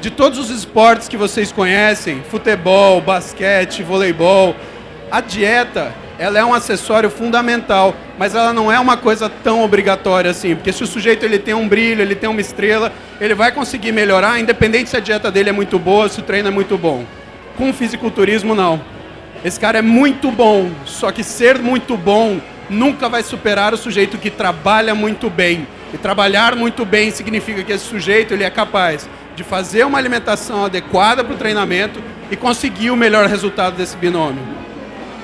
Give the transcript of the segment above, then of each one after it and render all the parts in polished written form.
De todos os esportes que vocês conhecem, futebol, basquete, voleibol, a dieta, ela é um acessório fundamental, mas ela não é uma coisa tão obrigatória assim, porque se o sujeito ele tem um brilho, ele tem uma estrela, ele vai conseguir melhorar, independente se a dieta dele é muito boa, se o treino é muito bom. Com o fisiculturismo, não. Esse cara é muito bom, só que ser muito bom nunca vai superar o sujeito que trabalha muito bem. E trabalhar muito bem significa que esse sujeito ele é capaz de fazer uma alimentação adequada para o treinamento e conseguir o melhor resultado desse binômio.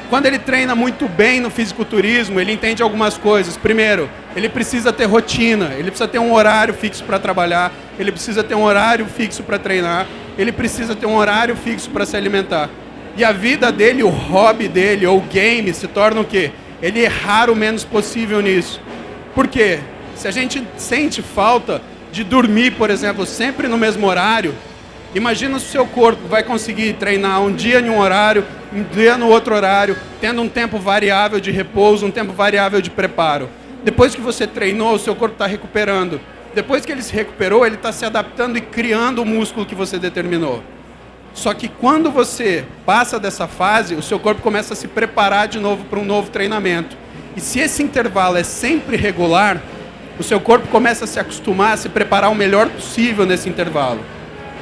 Quando ele treina muito bem no fisiculturismo, ele entende algumas coisas. Primeiro, ele precisa ter rotina, ele precisa ter um horário fixo para trabalhar, ele precisa ter um horário fixo para treinar, ele precisa ter um horário fixo para se alimentar. E a vida dele, o hobby dele, ou o game, se torna o quê? Ele errar o menos possível nisso. Por quê? Se a gente sente falta de dormir, por exemplo, sempre no mesmo horário, imagina se o seu corpo vai conseguir treinar um dia em um horário, um dia no outro horário, tendo um tempo variável de repouso, um tempo variável de preparo. Depois que você treinou, o seu corpo está recuperando. Depois que ele se recuperou, ele está se adaptando e criando o músculo que você determinou. Só que quando você passa dessa fase, o seu corpo começa a se preparar de novo para um novo treinamento. E se esse intervalo é sempre regular, o seu corpo começa a se acostumar a se preparar o melhor possível nesse intervalo.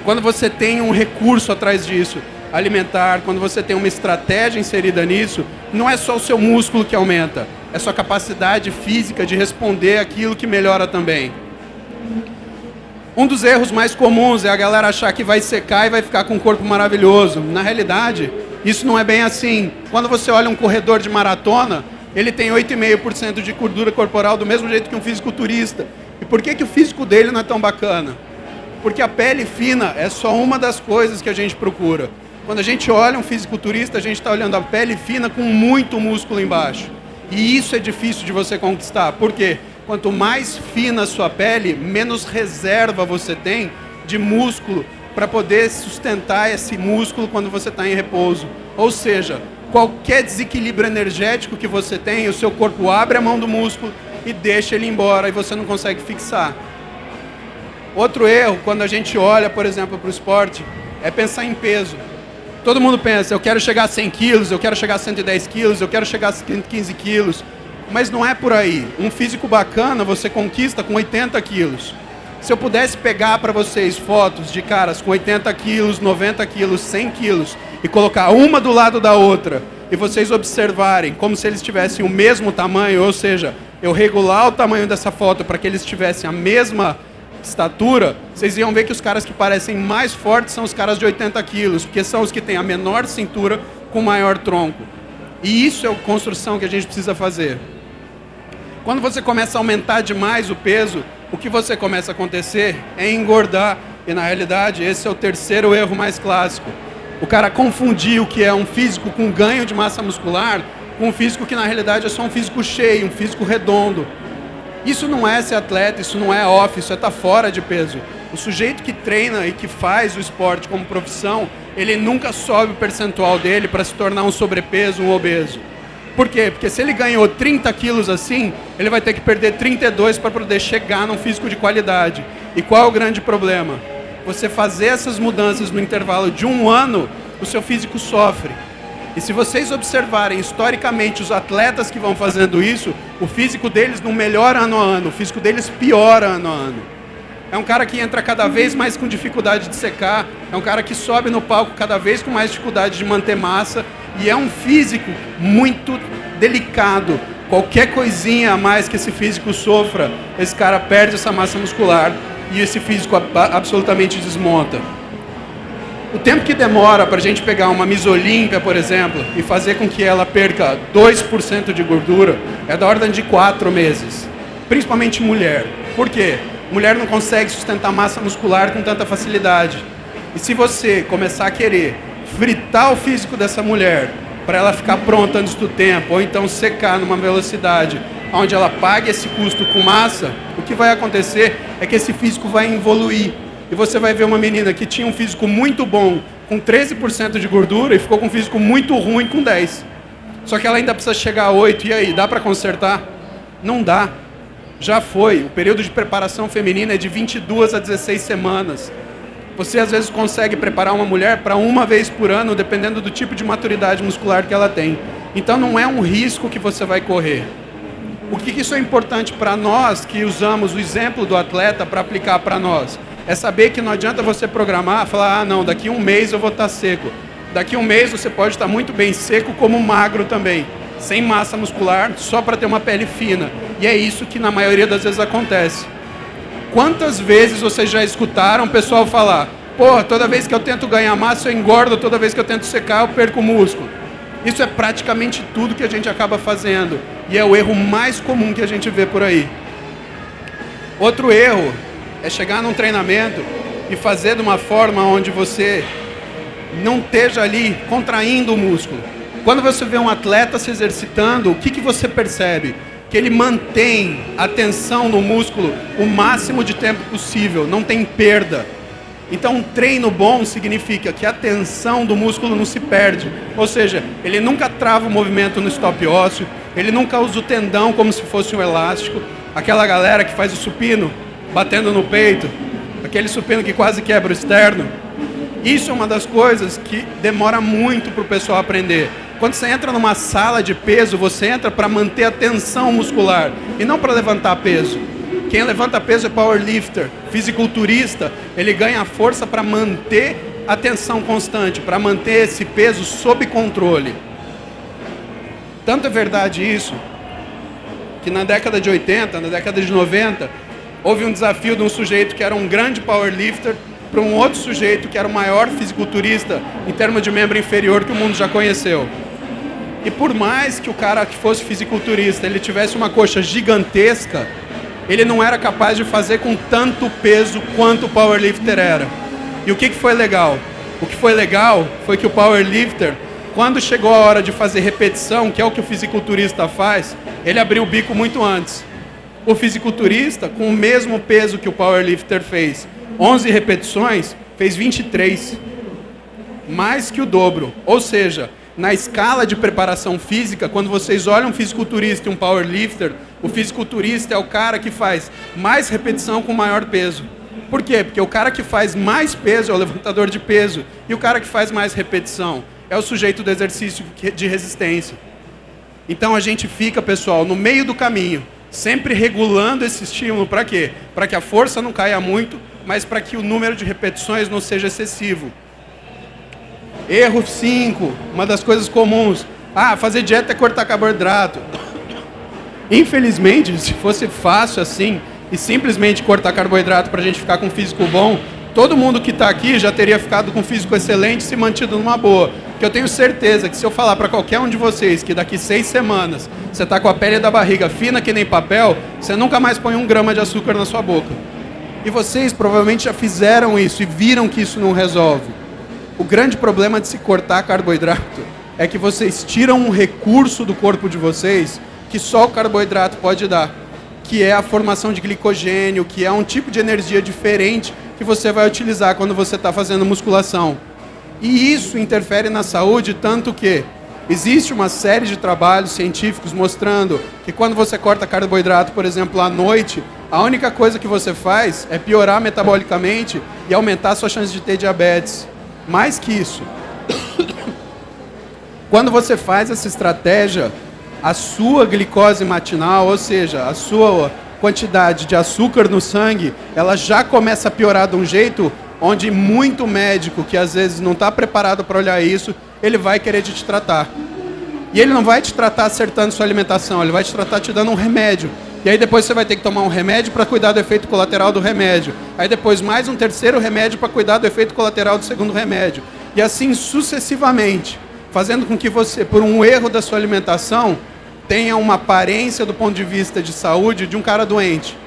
Quando você tem um recurso atrás disso, alimentar, quando você tem uma estratégia inserida nisso, não é só o seu músculo que aumenta, é sua capacidade física de responder aquilo que melhora também. Um dos erros mais comuns é a galera achar que vai secar e vai ficar com um corpo maravilhoso. Na realidade, isso não é bem assim. Quando você olha um corredor de maratona, ele tem 8,5% de gordura corporal, do mesmo jeito que um fisiculturista. E por que o físico dele não é tão bacana? Porque a pele fina é só uma das coisas que a gente procura. Quando a gente olha um fisiculturista, a gente está olhando a pele fina com muito músculo embaixo. E isso é difícil de você conquistar. Por quê? Quanto mais fina a sua pele, menos reserva você tem de músculo para poder sustentar esse músculo quando você está em repouso. Ou seja, qualquer desequilíbrio energético que você tem, o seu corpo abre a mão do músculo e deixa ele embora e você não consegue fixar. Outro erro, quando a gente olha, por exemplo, para o esporte, é pensar em peso. Todo mundo pensa, eu quero chegar a 100 quilos, eu quero chegar a 110 quilos, eu quero chegar a 115 quilos. Mas não é por aí. Um físico bacana você conquista com 80 quilos. Se eu pudesse pegar para vocês fotos de caras com 80 quilos, 90 quilos, 100 quilos e colocar uma do lado da outra e vocês observarem como se eles tivessem o mesmo tamanho, ou seja, eu regular o tamanho dessa foto para que eles tivessem a mesma estatura, vocês iam ver que os caras que parecem mais fortes são os caras de 80 quilos, porque são os que têm a menor cintura com maior tronco. E isso é a construção que a gente precisa fazer. Quando você começa a aumentar demais o peso, o que você começa a acontecer é engordar. E na realidade, esse é o terceiro erro mais clássico. O cara confundir o que é um físico com ganho de massa muscular com um físico que na realidade é só um físico cheio, um físico redondo. Isso não é ser atleta, isso não é off, isso é estar fora de peso. O sujeito que treina e que faz o esporte como profissão, ele nunca sobe o percentual dele para se tornar um sobrepeso, um obeso. Por quê? Porque se ele ganhou 30 quilos assim, ele vai ter que perder 32 para poder chegar num físico de qualidade. E qual é o grande problema? Você fazer essas mudanças no intervalo de um ano, o seu físico sofre. E se vocês observarem historicamente os atletas que vão fazendo isso, o físico deles não melhora ano a ano, o físico deles piora ano a ano. É um cara que entra cada vez mais com dificuldade de secar, é um cara que sobe no palco cada vez com mais dificuldade de manter massa, e é um físico muito delicado. Qualquer coisinha a mais que esse físico sofra, esse cara perde essa massa muscular e esse físico absolutamente desmonta. O tempo que demora para a gente pegar uma Miss Olímpia, por exemplo, e fazer com que ela perca 2% de gordura, é da ordem de 4 meses. Principalmente mulher. Por quê? Mulher não consegue sustentar massa muscular com tanta facilidade. E se você começar a querer fritar o físico dessa mulher para ela ficar pronta antes do tempo, ou então secar numa velocidade onde ela pague esse custo com massa, o que vai acontecer é que esse físico vai evoluir. E você vai ver uma menina que tinha um físico muito bom com 13% de gordura e ficou com um físico muito ruim com 10%. Só que ela ainda precisa chegar a 8%. E aí, dá para consertar? Não dá. Já foi. O período de preparação feminina é de 22 a 16 semanas. Você às vezes consegue preparar uma mulher para uma vez por ano, dependendo do tipo de maturidade muscular que ela tem. Então não é um risco que você vai correr. O que isso é importante para nós que usamos o exemplo do atleta para aplicar para nós? É saber que não adianta você programar, falar, ah não, daqui um mês eu vou estar seco. Daqui um mês você pode estar muito bem seco como magro também, sem massa muscular, só para ter uma pele fina. E é isso que na maioria das vezes acontece. Quantas vezes vocês já escutaram o pessoal falar, porra, toda vez que eu tento ganhar massa eu engordo, toda vez que eu tento secar eu perco músculo. Isso é praticamente tudo que a gente acaba fazendo. E é o erro mais comum que a gente vê por aí. Outro erro é chegar num treinamento e fazer de uma forma onde você não esteja ali contraindo o músculo. Quando você vê um atleta se exercitando, o que você percebe? Que ele mantém a tensão no músculo o máximo de tempo possível, não tem perda. Então, um treino bom significa que a tensão do músculo não se perde. Ou seja, ele nunca trava o movimento no stop ósseo, ele nunca usa o tendão como se fosse um elástico. Aquela galera que faz o supino batendo no peito, aquele supino que quase quebra o externo. Isso é uma das coisas que demora muito para o pessoal aprender. Quando você entra numa sala de peso, você entra para manter a tensão muscular e não para levantar peso. Quem levanta peso é powerlifter, fisiculturista, ele ganha força para manter a tensão constante, para manter esse peso sob controle. Tanto é verdade isso, que na década de 80, na década de 90, houve um desafio de um sujeito que era um grande powerlifter para um outro sujeito que era o maior fisiculturista em termos de membro inferior que o mundo já conheceu. E por mais que o cara que fosse fisiculturista, ele tivesse uma coxa gigantesca, ele não era capaz de fazer com tanto peso quanto o powerlifter era. E o que foi legal? O que foi legal foi que o powerlifter, quando chegou a hora de fazer repetição, que é o que o fisiculturista faz, ele abriu o bico muito antes. O fisiculturista, com o mesmo peso que o powerlifter fez, 11 repetições, fez 23. Mais que o dobro. Ou seja, na escala de preparação física, quando vocês olham um fisiculturista e um powerlifter, o fisiculturista é o cara que faz mais repetição com maior peso. Por quê? Porque o cara que faz mais peso é o levantador de peso. E o cara que faz mais repetição é o sujeito do exercício de resistência. Então a gente fica, pessoal, no meio do caminho, sempre regulando esse estímulo. Para quê? Para que a força não caia muito, mas para que o número de repetições não seja excessivo. Erro 5, uma das coisas comuns. Ah, fazer dieta é cortar carboidrato. Infelizmente, se fosse fácil assim, e simplesmente cortar carboidrato para a gente ficar com um físico bom, todo mundo que está aqui já teria ficado com um físico excelente e se mantido numa boa. Porque eu tenho certeza que se eu falar para qualquer um de vocês que daqui 6 semanas você está com a pele da barriga fina que nem papel, você nunca mais põe 1 grama de açúcar na sua boca. E vocês provavelmente já fizeram isso e viram que isso não resolve. O grande problema de se cortar carboidrato é que vocês tiram um recurso do corpo de vocês que só o carboidrato pode dar, que é a formação de glicogênio, que é um tipo de energia diferente que você vai utilizar quando você está fazendo musculação. E isso interfere na saúde, tanto que existe uma série de trabalhos científicos mostrando que quando você corta carboidrato, por exemplo, à noite, a única coisa que você faz é piorar metabolicamente e aumentar a sua chance de ter diabetes. Mais que isso, quando você faz essa estratégia, a sua glicose matinal, ou seja, a sua quantidade de açúcar no sangue, ela já começa a piorar de um jeito onde muito médico, que às vezes não está preparado para olhar isso, ele vai querer te tratar. E ele não vai te tratar acertando sua alimentação, ele vai te tratar te dando um remédio. E aí depois você vai ter que tomar um remédio para cuidar do efeito colateral do remédio. Aí depois mais um terceiro remédio para cuidar do efeito colateral do segundo remédio. E assim sucessivamente, fazendo com que você, por um erro da sua alimentação, tenha uma aparência do ponto de vista de saúde de um cara doente.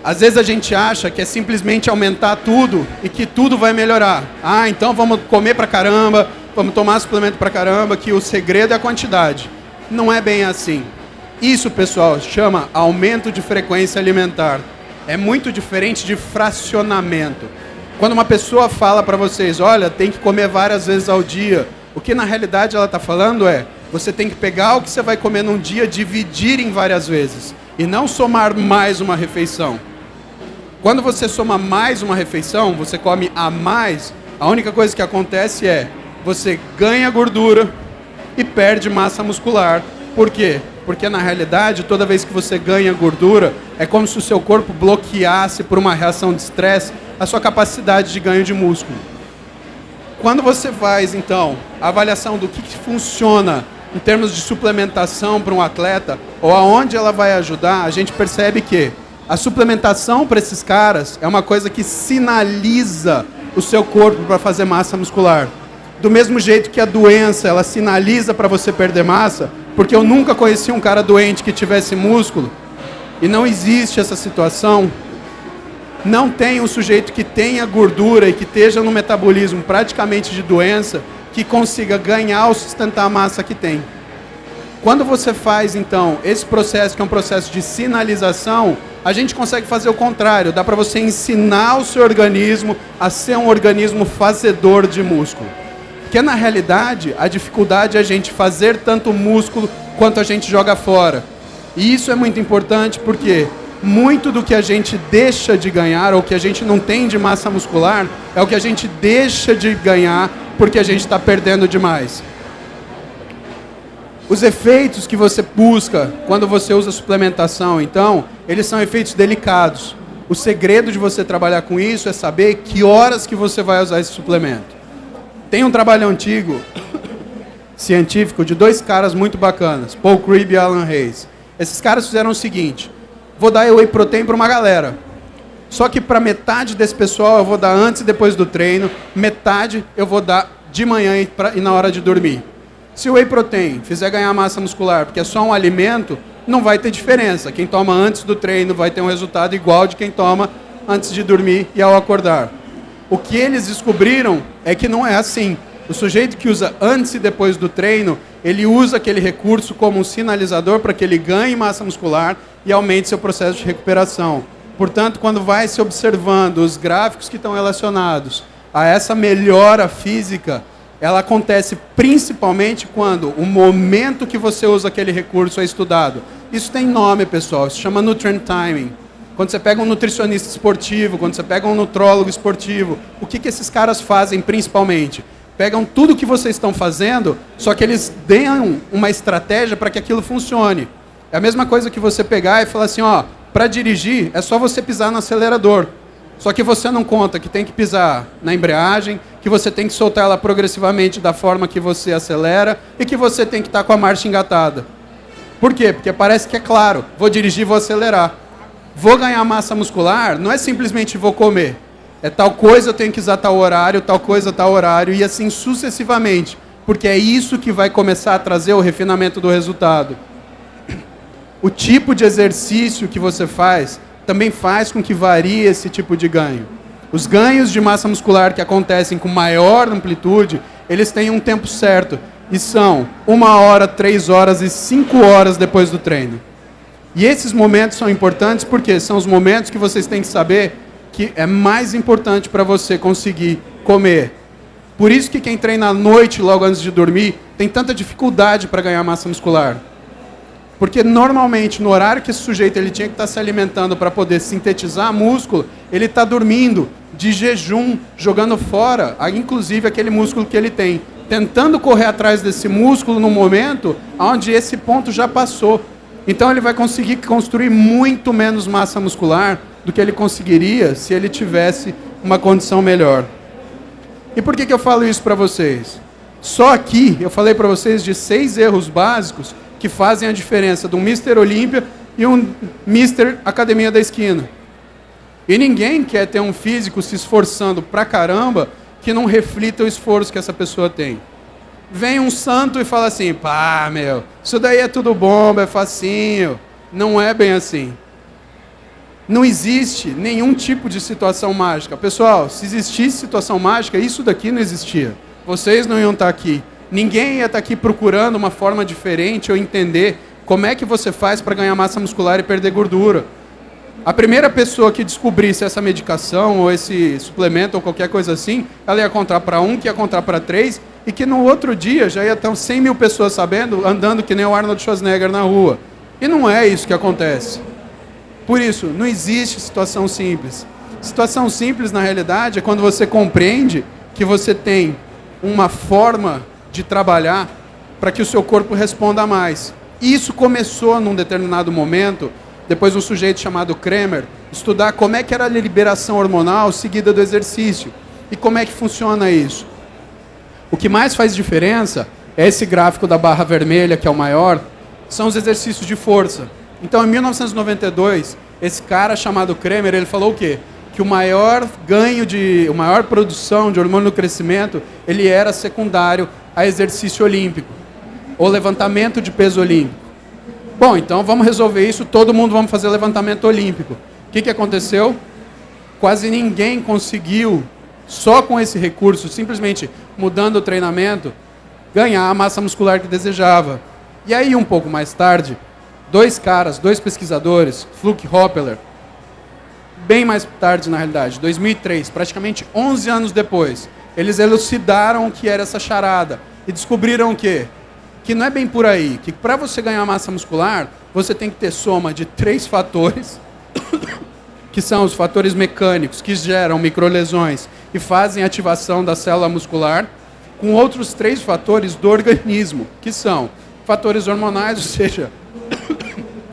Às vezes a gente acha que é simplesmente aumentar tudo e que tudo vai melhorar. Ah, então vamos comer pra caramba, vamos tomar suplemento pra caramba, que o segredo é a quantidade. Não é bem assim. Isso, pessoal, chama aumento de frequência alimentar. É muito diferente de fracionamento. Quando uma pessoa fala para vocês, olha, tem que comer várias vezes ao dia, o que na realidade ela está falando é, você tem que pegar o que você vai comer num dia, dividir em várias vezes, e não somar mais uma refeição. Quando você soma mais uma refeição, você come a mais, a única coisa que acontece é você ganha gordura e perde massa muscular. Por quê? Porque na realidade, toda vez que você ganha gordura, é como se o seu corpo bloqueasse por uma reação de estresse a sua capacidade de ganho de músculo. Quando você faz, então, a avaliação do que funciona em termos de suplementação para um atleta, ou aonde ela vai ajudar, a gente percebe que a suplementação para esses caras é uma coisa que sinaliza o seu corpo para fazer massa muscular. Do mesmo jeito que a doença, ela sinaliza para você perder massa, porque eu nunca conheci um cara doente que tivesse músculo, e não existe essa situação. Não tem um sujeito que tenha gordura e que esteja no metabolismo praticamente de doença que consiga ganhar ou sustentar a massa que tem. Quando você faz, então, esse processo, que é um processo de sinalização, a gente consegue fazer o contrário. Dá para você ensinar o seu organismo a ser um organismo fazedor de músculo. Porque, na realidade, a dificuldade é a gente fazer tanto músculo quanto a gente joga fora. E isso é muito importante porque muito do que a gente deixa de ganhar, ou que a gente não tem de massa muscular, é o que a gente deixa de ganhar porque a gente está perdendo demais. Os efeitos que você busca quando você usa suplementação, então, eles são efeitos delicados. O segredo de você trabalhar com isso é saber que horas que você vai usar esse suplemento. Tem um trabalho antigo, científico, de dois caras muito bacanas, Paul Cribb e Alan Hayes. Esses caras fizeram o seguinte: vou dar whey protein para uma galera. Só que para metade desse pessoal eu vou dar antes e depois do treino, metade eu vou dar de manhã e na hora de dormir. Se o whey protein fizer ganhar massa muscular, porque é só um alimento, não vai ter diferença. Quem toma antes do treino vai ter um resultado igual de quem toma antes de dormir e ao acordar. O que eles descobriram é que não é assim. O sujeito que usa antes e depois do treino, ele usa aquele recurso como um sinalizador para que ele ganhe massa muscular e aumente seu processo de recuperação. Portanto, quando vai se observando os gráficos que estão relacionados a essa melhora física, ela acontece principalmente quando o momento que você usa aquele recurso é estudado. Isso tem nome, pessoal, isso se chama nutrient timing. Quando você pega um nutricionista esportivo, quando você pega um nutrólogo esportivo, o que esses caras fazem principalmente? Pegam tudo o que vocês estão fazendo, só que eles dão uma estratégia para que aquilo funcione. É a mesma coisa que você pegar e falar assim, ó, para dirigir é só você pisar no acelerador. Só que você não conta que tem que pisar na embreagem, que você tem que soltar ela progressivamente da forma que você acelera e que você tem que estar com a marcha engatada. Por quê? Porque parece que é claro, vou dirigir, vou acelerar. Vou ganhar massa muscular, não é simplesmente vou comer. É tal coisa eu tenho que usar tal horário, tal coisa tal horário, e assim sucessivamente. Porque é isso que vai começar a trazer o refinamento do resultado. O tipo de exercício que você faz também faz com que varie esse tipo de ganho. Os ganhos de massa muscular que acontecem com maior amplitude, eles têm um tempo certo. E são 1 hora, 3 horas e 5 horas depois do treino. E esses momentos são importantes porque são os momentos que vocês têm que saber que é mais importante para você conseguir comer. Por isso que quem treina à noite, logo antes de dormir, tem tanta dificuldade para ganhar massa muscular. Porque normalmente, no horário que esse sujeito ele tinha que estar se alimentando para poder sintetizar músculo, ele está dormindo de jejum, jogando fora, inclusive aquele músculo que ele tem. Tentando correr atrás desse músculo no momento onde esse ponto já passou. Então ele vai conseguir construir muito menos massa muscular do que ele conseguiria se ele tivesse uma condição melhor. E por que eu falo isso para vocês? Só aqui eu falei para vocês de 6 erros básicos que fazem a diferença de um Mr. Olímpia e um Mr. Academia da Esquina. E ninguém quer ter um físico se esforçando pra caramba que não reflita o esforço que essa pessoa tem. Vem um santo e fala assim, pá, meu, isso daí é tudo bomba, é facinho. Não é bem assim. Não existe nenhum tipo de situação mágica. Pessoal, se existisse situação mágica, isso daqui não existia. Vocês não iam estar aqui. Ninguém ia estar aqui procurando uma forma diferente ou entender como é que você faz para ganhar massa muscular e perder gordura. A primeira pessoa que descobrisse essa medicação ou esse suplemento ou qualquer coisa assim, ela ia contar para 1, que ia contar para 3 e que no outro dia já ia ter 100 mil pessoas sabendo, andando que nem o Arnold Schwarzenegger na rua. E não é isso que acontece. Por isso, não existe situação simples. Situação simples, na realidade, é quando você compreende que você tem uma forma de trabalhar para que o seu corpo responda mais. E isso começou num determinado momento, depois um sujeito chamado Kremer, estudar como é que era a liberação hormonal seguida do exercício. E como é que funciona isso? O que mais faz diferença é esse gráfico da barra vermelha, que é o maior, são os exercícios de força. Então, em 1992, esse cara chamado Kremer, ele falou o quê? Que o maior produção de hormônio do crescimento, ele era secundário a exercício olímpico, ou levantamento de peso olímpico. Bom, então vamos resolver isso, todo mundo vamos fazer levantamento olímpico. O que aconteceu? Quase ninguém conseguiu, só com esse recurso, simplesmente mudando o treinamento, ganhar a massa muscular que desejava. E aí, um pouco mais tarde, dois pesquisadores, Fluke e Hoppeler, bem mais tarde na realidade, 2003, praticamente 11 anos depois, eles elucidaram o que era essa charada e descobriram o quê? Que não é bem por aí, que para você ganhar massa muscular, você tem que ter soma de 3 fatores, que são os fatores mecânicos, que geram microlesões e fazem ativação da célula muscular, com outros 3 fatores do organismo, que são fatores hormonais, ou seja,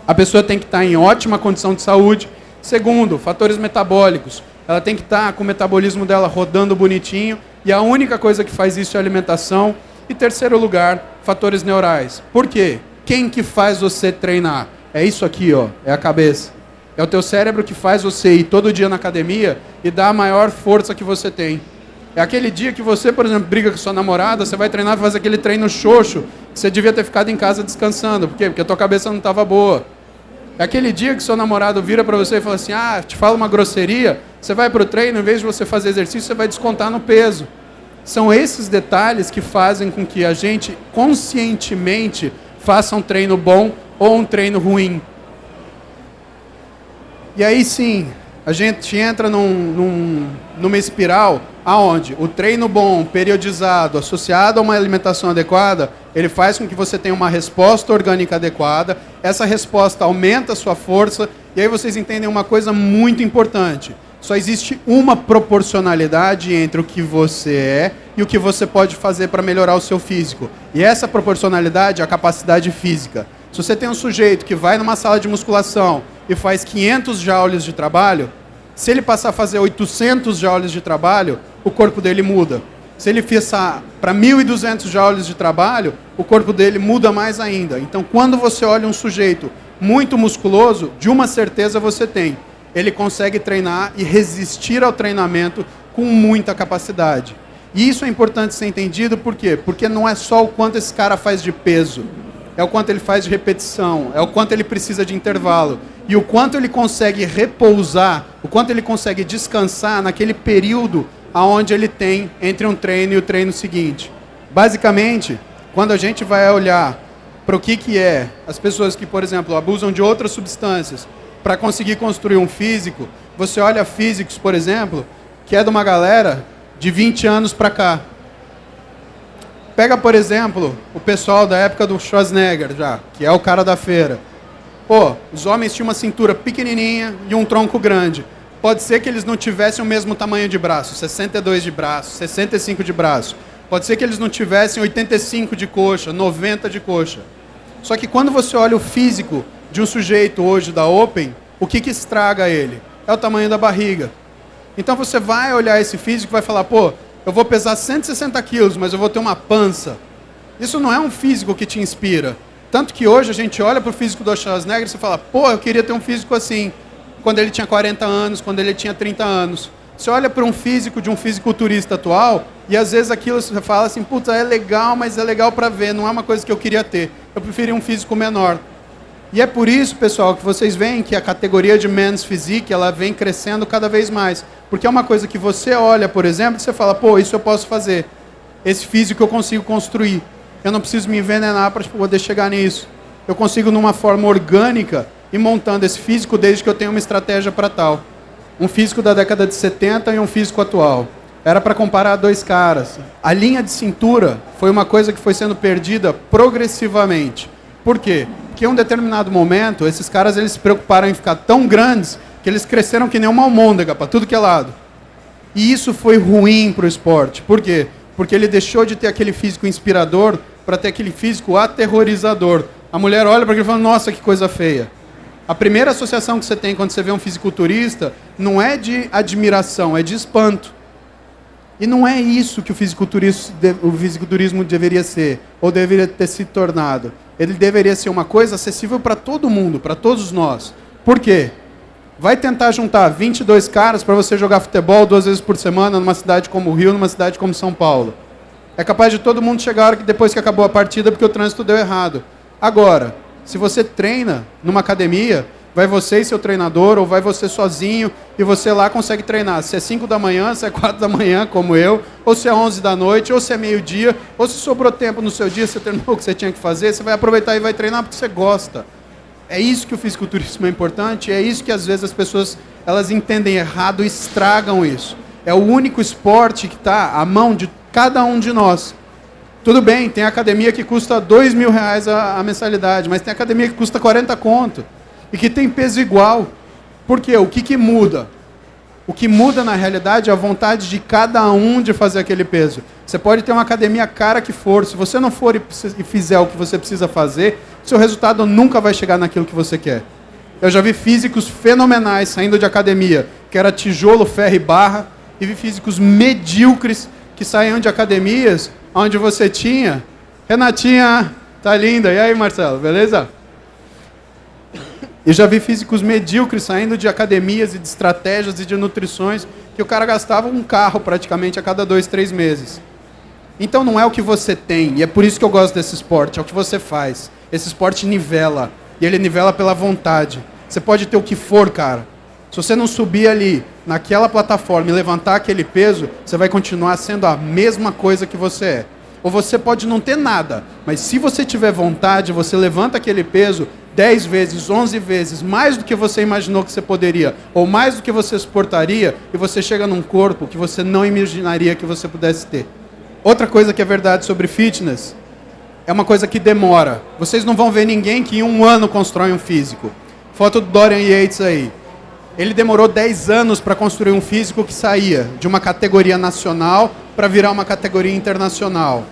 a pessoa tem que estar em ótima condição de saúde. Segundo, fatores metabólicos. Ela tem que estar com o metabolismo dela rodando bonitinho, e a única coisa que faz isso é a alimentação. E terceiro lugar, fatores neurais. Por quê? Quem que faz você treinar? É isso aqui, ó, é a cabeça. É o teu cérebro que faz você ir todo dia na academia e dar a maior força que você tem. É aquele dia que você, por exemplo, briga com sua namorada, você vai treinar e fazer aquele treino xoxo, que você devia ter ficado em casa descansando. Por quê? Porque a tua cabeça não estava boa. É aquele dia que seu namorado vira para você e fala assim, te fala uma grosseria, você vai para o treino, em vez de você fazer exercício, você vai descontar no peso. São esses detalhes que fazem com que a gente conscientemente faça um treino bom ou um treino ruim. E aí sim, a gente entra numa espiral aonde o treino bom, periodizado, associado a uma alimentação adequada, ele faz com que você tenha uma resposta orgânica adequada, essa resposta aumenta a sua força, e aí vocês entendem uma coisa muito importante. Só existe uma proporcionalidade entre o que você é e o que você pode fazer para melhorar o seu físico. E essa proporcionalidade é a capacidade física. Se você tem um sujeito que vai numa sala de musculação e faz 500 joules de trabalho, se ele passar a fazer 800 joules de trabalho, o corpo dele muda. Se ele passar para 1.200 joules de trabalho, o corpo dele muda mais ainda. Então, quando você olha um sujeito muito musculoso, de uma certeza você tem. Ele consegue treinar e resistir ao treinamento com muita capacidade. E isso é importante ser entendido, por quê? Porque não é só o quanto esse cara faz de peso, é o quanto ele faz de repetição, é o quanto ele precisa de intervalo, e o quanto ele consegue repousar, o quanto ele consegue descansar naquele período onde ele tem entre um treino e o treino seguinte. Basicamente, quando a gente vai olhar para o que é as pessoas que, por exemplo, abusam de outras substâncias para conseguir construir um físico, você olha físicos, por exemplo, que é de uma galera de 20 anos para cá. Pega, por exemplo, o pessoal da época do Schwarzenegger, já, que é o cara da feira. Pô, os homens tinham uma cintura pequenininha e um tronco grande. Pode ser que eles não tivessem o mesmo tamanho de braço, 62 de braço, 65 de braço. Pode ser que eles não tivessem 85 de coxa, 90 de coxa. Só que quando você olha o físico de um sujeito hoje da Open, o que estraga ele? É o tamanho da barriga. Então você vai olhar esse físico e vai falar, pô, eu vou pesar 160 quilos, mas eu vou ter uma pança. Isso não é um físico que te inspira. Tanto que hoje a gente olha para o físico do Schwarzenegger e você fala, pô, eu queria ter um físico assim, quando ele tinha 40 anos, quando ele tinha 30 anos. Você olha para um físico de um fisiculturista atual e às vezes aquilo você fala assim, puta, é legal, mas é legal para ver, não é uma coisa que eu queria ter. Eu preferia um físico menor. E é por isso, pessoal, que vocês veem que a categoria de Men's Physique, ela vem crescendo cada vez mais. Porque é uma coisa que você olha, por exemplo, e você fala, pô, isso eu posso fazer. Esse físico eu consigo construir. Eu não preciso me envenenar para poder chegar nisso. Eu consigo, numa forma orgânica, ir montando esse físico desde que eu tenha uma estratégia para tal. Um físico da década de 70 e um físico atual. Era para comparar dois caras. A linha de cintura foi uma coisa que foi sendo perdida progressivamente. Por quê? Porque em um determinado momento, esses caras eles se preocuparam em ficar tão grandes que eles cresceram que nem uma almôndega para tudo que é lado. E isso foi ruim para o esporte. Por quê? Porque ele deixou de ter aquele físico inspirador para ter aquele físico aterrorizador. A mulher olha para ele e fala, nossa, que coisa feia. A primeira associação que você tem quando você vê um fisiculturista não é de admiração, é de espanto. E não é isso que o fisiculturismo deveria ser, ou deveria ter se tornado. Ele deveria ser uma coisa acessível para todo mundo, para todos nós. Por quê? Vai tentar juntar 22 caras para você jogar futebol 2 vezes por semana numa cidade como o Rio, numa cidade como São Paulo. É capaz de todo mundo chegar a hora que depois que acabou a partida porque o trânsito deu errado. Agora, se você treina numa academia, vai você e seu treinador, ou vai você sozinho, e você lá consegue treinar. Se é 5 da manhã, se é 4 da manhã, como eu, ou se é 11 da noite, ou se é meio-dia, ou se sobrou tempo no seu dia, você terminou o que você tinha que fazer, você vai aproveitar e vai treinar porque você gosta. É isso que o fisiculturismo é importante, é isso que às vezes as pessoas elas entendem errado e estragam isso. É o único esporte que está à mão de cada um de nós. Tudo bem, tem academia que custa R$2.000 a mensalidade, mas tem academia que custa 40 conto. E que tem peso igual. Por quê? O que muda? O que muda na realidade é a vontade de cada um de fazer aquele peso. Você pode ter uma academia cara que for, se você não for e fizer o que você precisa fazer, seu resultado nunca vai chegar naquilo que você quer. Eu já vi físicos fenomenais saindo de academia, que era tijolo, ferro e barra, e vi físicos medíocres que saíam de academias onde você tinha... Renatinha, tá linda. E aí, Marcelo, beleza? Eu já vi físicos medíocres saindo de academias e de estratégias e de nutrições que o cara gastava um carro praticamente a cada 2, 3 meses. Então não é o que você tem, e é por isso que eu gosto desse esporte, é o que você faz. Esse esporte nivela, e ele nivela pela vontade. Você pode ter o que for, cara. Se você não subir ali, naquela plataforma e levantar aquele peso, você vai continuar sendo a mesma coisa que você é. Ou você pode não ter nada, mas se você tiver vontade, você levanta aquele peso 10 vezes, 11 vezes, mais do que você imaginou que você poderia, ou mais do que você suportaria, e você chega num corpo que você não imaginaria que você pudesse ter. Outra coisa que é verdade sobre fitness, é uma coisa que demora. Vocês não vão ver ninguém que em 1 ano constrói um físico. Foto do Dorian Yates aí. Ele demorou 10 anos para construir um físico que saía de uma categoria nacional para virar uma categoria internacional.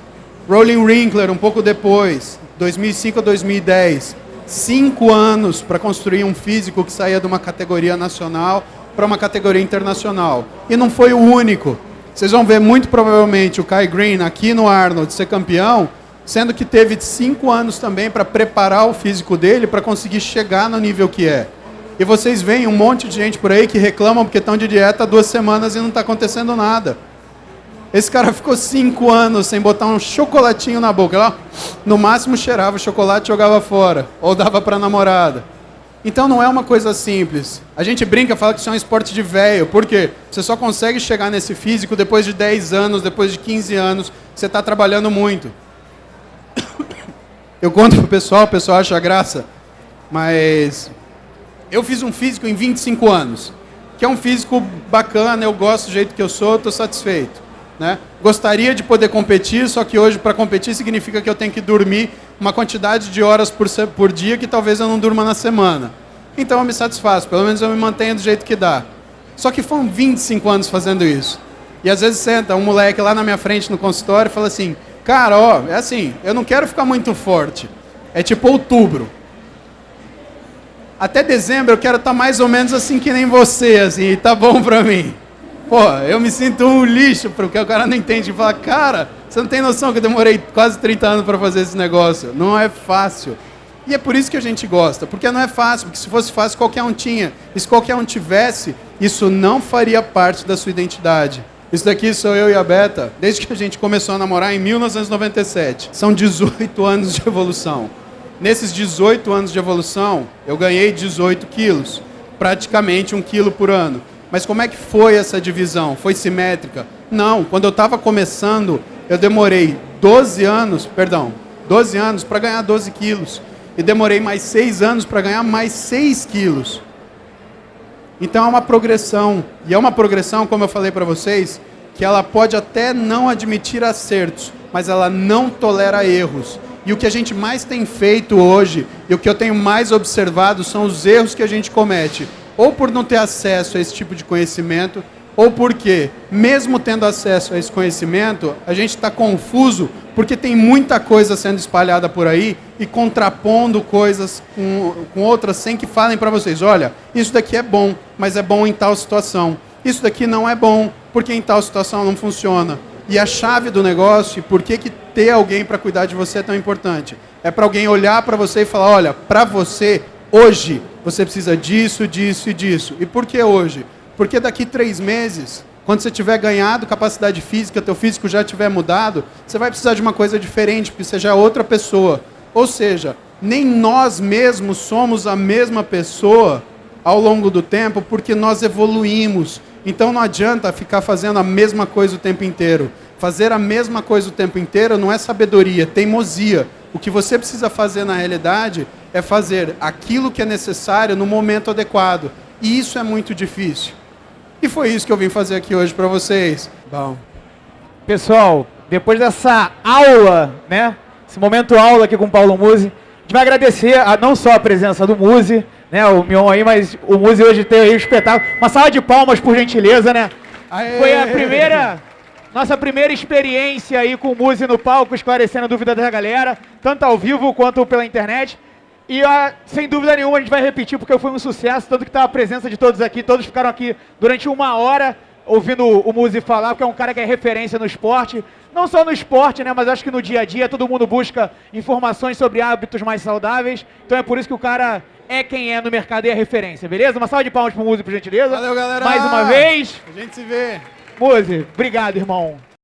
Roland Winkler, um pouco depois, 2005 a 2010, 5 anos para construir um físico que saía de uma categoria nacional para uma categoria internacional. E não foi o único. Vocês vão ver muito provavelmente o Kai Greene aqui no Arnold ser campeão, sendo que teve 5 anos também para preparar o físico dele para conseguir chegar no nível que é. E vocês veem um monte de gente por aí que reclamam porque estão de dieta há 2 semanas e não está acontecendo nada. Esse cara ficou 5 anos sem botar um chocolatinho na boca. Lá, no máximo cheirava o chocolate e jogava fora. Ou dava para a namorada. Então não é uma coisa simples. A gente brinca, fala que isso é um esporte de velho. Por quê? Você só consegue chegar nesse físico depois de 10 anos, depois de 15 anos. Você está trabalhando muito. Eu conto pro pessoal, o pessoal acha graça. Mas eu fiz um físico em 25 anos. Que é um físico bacana, eu gosto do jeito que eu sou, estou satisfeito. Né? Gostaria de poder competir, só que hoje para competir significa que eu tenho que dormir uma quantidade de horas por dia que talvez eu não durma na semana. Então eu me satisfaço, pelo menos eu me mantenho do jeito que dá. Só que foram 25 anos fazendo isso. E às vezes senta um moleque lá na minha frente no consultório e fala assim, cara, ó, é assim, eu não quero ficar muito forte. É tipo outubro. Até dezembro eu quero estar mais ou menos assim que nem você, assim, e tá bom pra mim. Pô, eu me sinto um lixo, porque o cara não entende e fala, cara, você não tem noção que eu demorei quase 30 anos para fazer esse negócio. Não é fácil. E é por isso que a gente gosta, porque não é fácil, porque se fosse fácil qualquer um tinha. E se qualquer um tivesse, isso não faria parte da sua identidade. Isso daqui sou eu e a Beta, desde que a gente começou a namorar em 1997. São 18 anos de evolução. Nesses 18 anos de evolução, eu ganhei 18 quilos, praticamente 1 quilo por ano. Mas como é que foi essa divisão? Foi simétrica? Não, quando eu estava começando, eu demorei 12 anos para ganhar 12 quilos. E demorei mais 6 anos para ganhar mais 6 quilos. Então é uma progressão. E é uma progressão, como eu falei para vocês, que ela pode até não admitir acertos, mas ela não tolera erros. E o que a gente mais tem feito hoje, e o que eu tenho mais observado, são os erros que a gente comete. Ou por não ter acesso a esse tipo de conhecimento, ou porque, mesmo tendo acesso a esse conhecimento, a gente está confuso porque tem muita coisa sendo espalhada por aí e contrapondo coisas com outras sem que falem para vocês, olha, isso daqui é bom, mas é bom em tal situação. Isso daqui não é bom, porque em tal situação não funciona. E a chave do negócio, e por que ter alguém para cuidar de você é tão importante? É para alguém olhar para você e falar, olha, para você, hoje, você precisa disso, disso e disso. E por que hoje? Porque daqui 3 meses, quando você tiver ganhado capacidade física, teu físico já tiver mudado, você vai precisar de uma coisa diferente, porque você já é outra pessoa. Ou seja, nem nós mesmos somos a mesma pessoa ao longo do tempo, porque nós evoluímos. Então não adianta ficar fazendo a mesma coisa o tempo inteiro. Fazer a mesma coisa o tempo inteiro não é sabedoria, é teimosia. O que você precisa fazer na realidade é fazer aquilo que é necessário no momento adequado. E isso é muito difícil. E foi isso que eu vim fazer aqui hoje para vocês. Bom. Pessoal, depois dessa aula, né? Esse momento aula aqui com o Paulo Musi, a gente vai agradecer não só a presença do Musi, né? O Mion aí, mas o Musi hoje tem aí o espetáculo. Uma salva de palmas, por gentileza, né? Aê! Foi a nossa primeira experiência aí com o Musi no palco, esclarecendo a dúvida da galera, tanto ao vivo quanto pela internet. E, sem dúvida nenhuma, a gente vai repetir, porque foi um sucesso, tanto que está a presença de todos aqui. Todos ficaram aqui durante 1 hora, ouvindo o Musi falar, porque é um cara que é referência no esporte. Não só no esporte, né, mas acho que no dia a dia todo mundo busca informações sobre hábitos mais saudáveis. Então é por isso que o cara é quem é no mercado e é referência, beleza? Uma salva de palmas pro Musi, por gentileza. Valeu, galera! Mais uma vez. A gente se vê. Musi, obrigado, irmão.